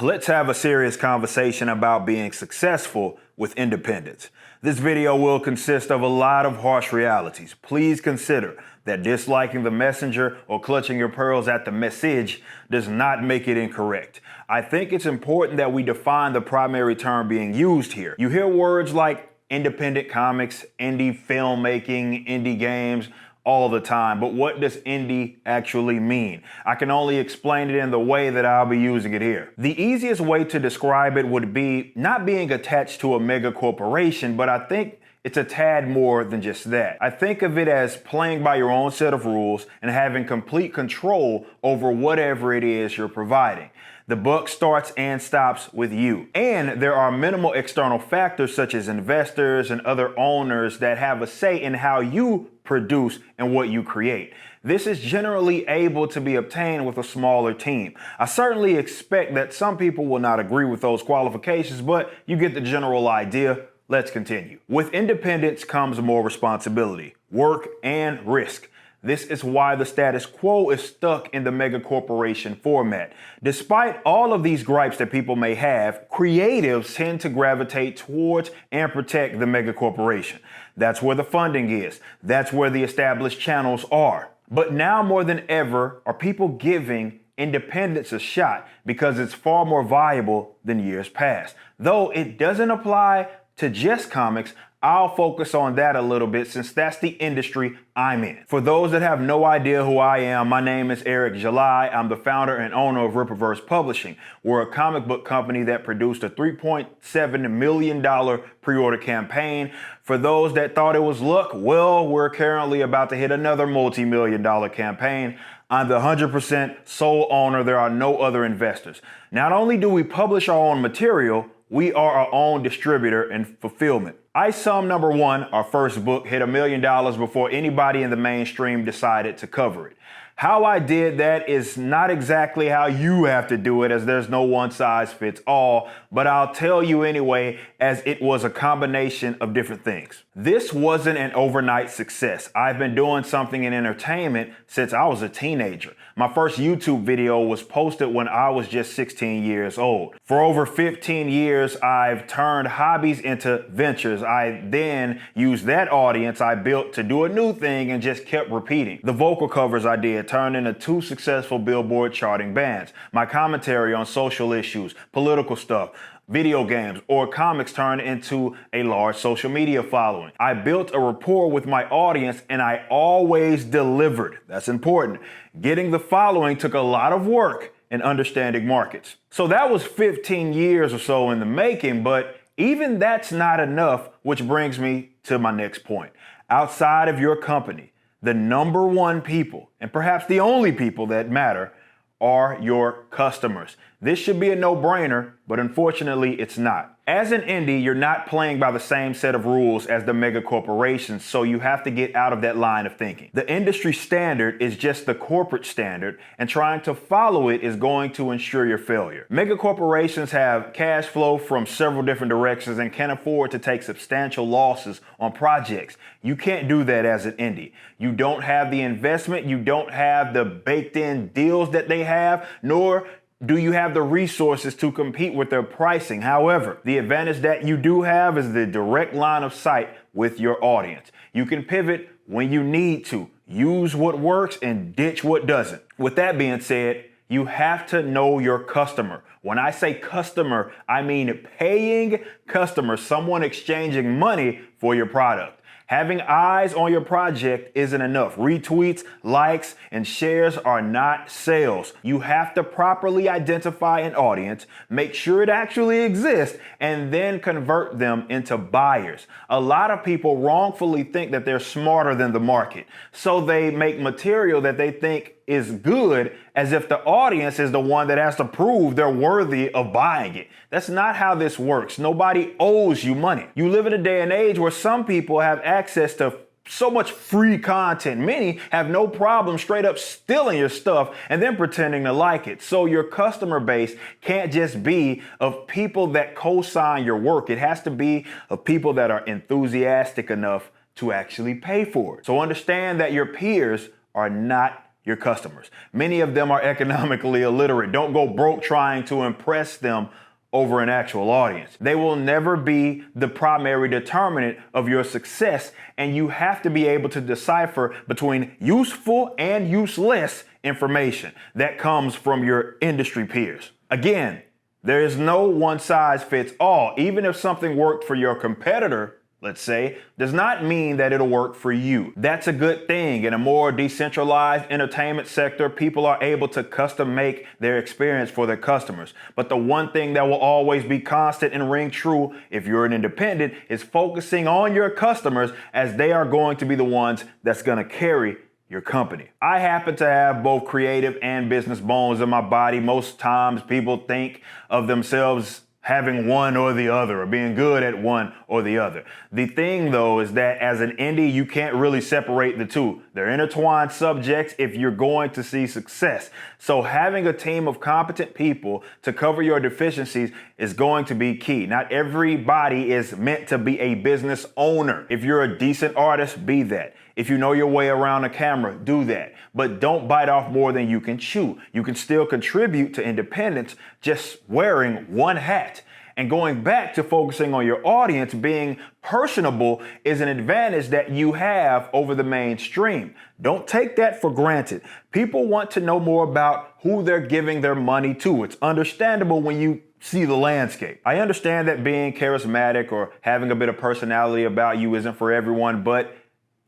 let's have a serious conversation about being successful with independence. This video will consist of a lot of harsh realities. Please consider that disliking the messenger or clutching your pearls at the message does not make it incorrect. I think it's important that we define the primary term being used here. You hear words like independent comics, indie filmmaking, indie games, all the time, but what does indie actually mean? I can only explain it in the way that I'll be using it here. The easiest way to describe it would be not being attached to a mega corporation, but I think it's a tad more than just that. I think of it as playing by your own set of rules and having complete control over whatever it is you're providing. The buck starts and stops with you. And there are minimal external factors such as investors and other owners that have a say in how you produce and what you create. This is generally able to be obtained with a smaller team. I certainly expect that some people will not agree with those qualifications, but you get the general idea. Let's continue. With independence comes more responsibility, work, and risk. This is why the status quo is stuck in the mega corporation format. Despite all of these gripes that people may have, creatives tend to gravitate towards and protect the mega corporation. That's where the funding is. That's where the established channels are. But now more than ever are people giving independence a shot because it's far more viable than years past. Though it doesn't apply to just comics, I'll focus on that a little bit since that's the industry I'm in. For those that have no idea who I am, my name is Eric July. I'm the founder and owner of Rippaverse Publishing. We're a comic book company that produced a $3.7 million pre-order campaign. For those that thought it was luck, well, we're currently about to hit another multi-million-dollar campaign. I'm the 100% sole owner. There are no other investors. Not only do we publish our own material, we are our own distributor and fulfillment. iSum #1, our first book, hit $1 million before anybody in the mainstream decided to cover it. How I did that is not exactly how you have to do it, as there's no one size fits all, but I'll tell you anyway, as it was a combination of different things. This wasn't an overnight success. I've been doing something in entertainment since I was a teenager. My first YouTube video was posted when I was just 16 years old. For over 15 years, I've turned hobbies into ventures. I then used that audience I built to do a new thing and just kept repeating. The vocal covers I did turned into 2 successful Billboard charting bands. My commentary on social issues, political stuff, video games, or comics turned into a large social media following. I built a rapport with my audience and I always delivered. That's important. Getting the following took a lot of work and understanding markets. So that was 15 years or so in the making, but even that's not enough, which brings me to my next point. Outside of your company, the #1 people, and perhaps the only people that matter, are your customers. This should be a no-brainer, but unfortunately it's not. As an indie, you're not playing by the same set of rules as the mega corporations, so you have to get out of that line of thinking. The industry standard is just the corporate standard, and trying to follow it is going to ensure your failure. Mega corporations have cash flow from several different directions and can afford to take substantial losses on projects. You can't do that as an indie. You don't have the investment, you don't have the baked-in deals that they have, nor do you have the resources to compete with their pricing. However, the advantage that you do have is the direct line of sight with your audience. You can pivot when you need to, use what works and ditch what doesn't. With that being said, you have to know your customer. When I say customer, I mean paying customer, someone exchanging money for your product. Having eyes on your project isn't enough. Retweets, likes, and shares are not sales. You have to properly identify an audience, make sure it actually exists, and then convert them into buyers. A lot of people wrongfully think that they're smarter than the market, so they make material that they think is good as if the audience is the one that has to prove they're worthy of buying it. That's not how this works. Nobody owes you money. You live in a day and age where some people have access to so much free content. Many have no problem straight up stealing your stuff and then pretending to like it. So your customer base can't just be of people that co-sign your work. It has to be of people that are enthusiastic enough to actually pay for it. So understand that your peers are not your customers. Many of them are economically illiterate. Don't go broke trying to impress them over an actual audience. They will never be the primary determinant of your success, and you have to be able to decipher between useful and useless information that comes from your industry peers. Again, there is no one size fits all. Even if something worked for your competitor, let's say, does not mean that it'll work for you. That's a good thing. In a more decentralized entertainment sector, people are able to custom make their experience for their customers. But the one thing that will always be constant and ring true if you're an independent is focusing on your customers, as they are going to be the ones that's going to carry your company. I happen to have both creative and business bones in my body. Most times people think of themselves having one or the other, or being good at one or the other. The thing though is that as an indie, you can't really separate the two. They're intertwined subjects if you're going to see success. So having a team of competent people to cover your deficiencies is going to be key. Not everybody is meant to be a business owner. If you're a decent artist, be that. If you know your way around a camera, do that. But don't bite off more than you can chew. You can still contribute to independence just wearing one hat. And going back to focusing on your audience, being personable is an advantage that you have over the mainstream. Don't take that for granted. People want to know more about who they're giving their money to. It's understandable when you see the landscape. I understand that being charismatic or having a bit of personality about you isn't for everyone, but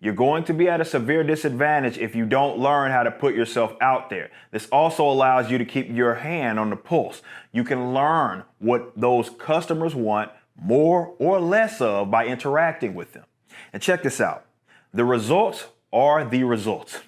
you're going to be at a severe disadvantage if you don't learn how to put yourself out there. This also allows you to keep your hand on the pulse. You can learn what those customers want more or less of by interacting with them. And check this out. The results are the results.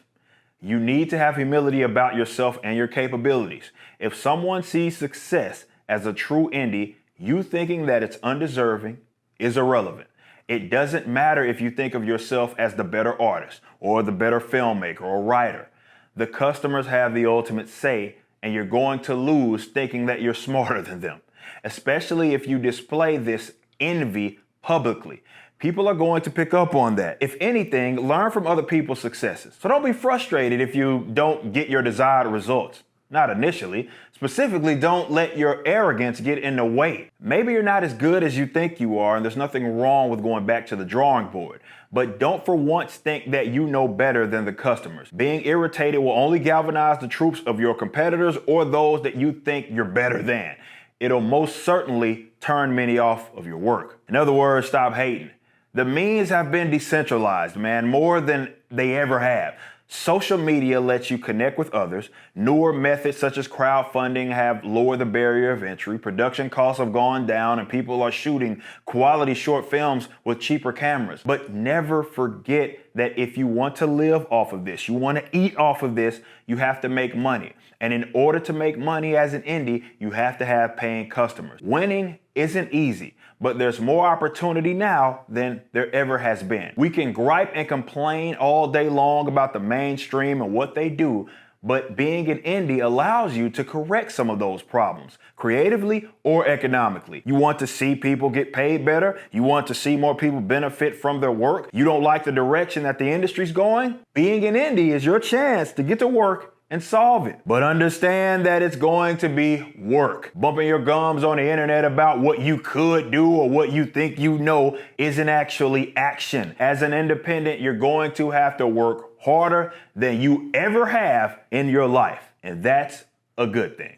You need to have humility about yourself and your capabilities. If someone sees success as a true indie, you thinking that it's undeserving is irrelevant. It doesn't matter if you think of yourself as the better artist or the better filmmaker or writer. The customers have the ultimate say, and you're going to lose thinking that you're smarter than them, especially if you display this envy publicly. People are going to pick up on that. If anything, learn from other people's successes. So don't be frustrated if you don't get your desired results. Not initially. Specifically, don't let your arrogance get in the way. Maybe you're not as good as you think you are, and there's nothing wrong with going back to the drawing board. But don't for once think that you know better than the customers. Being irritated will only galvanize the troops of your competitors or those that you think you're better than. It'll most certainly turn many off of your work. In other words, stop hating. The means have been decentralized, man, more than they ever have. Social media lets you connect with others. Newer methods such as crowdfunding have lowered the barrier of entry. Production costs have gone down and people are shooting quality short films with cheaper cameras. But never forget that if you want to live off of this, you want to eat off of this, you have to make money. And in order to make money as an indie, you have to have paying customers. Winning isn't easy, but there's more opportunity now than there ever has been. We can gripe and complain all day long about the mainstream and what they do, but being an indie allows you to correct some of those problems, creatively or economically. You want to see people get paid better? You want to see more people benefit from their work? You don't like the direction that the industry's going? Being an indie is your chance to get to work and solve it. But understand that it's going to be work. Bumping your gums on the internet about what you could do or what you think you know isn't actually action. As an independent, you're going to have to work harder than you ever have in your life. And that's a good thing.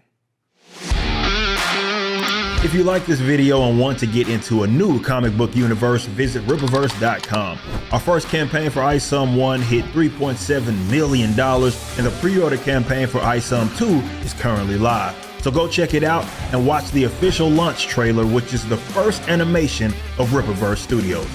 If you like this video and want to get into a new comic book universe, visit Rippaverse.com. Our first campaign for iSum 1 hit $3.7 million, and the pre-order campaign for iSum 2 is currently live. So go check it out and watch the official launch trailer, which is the first animation of Rippaverse Studios.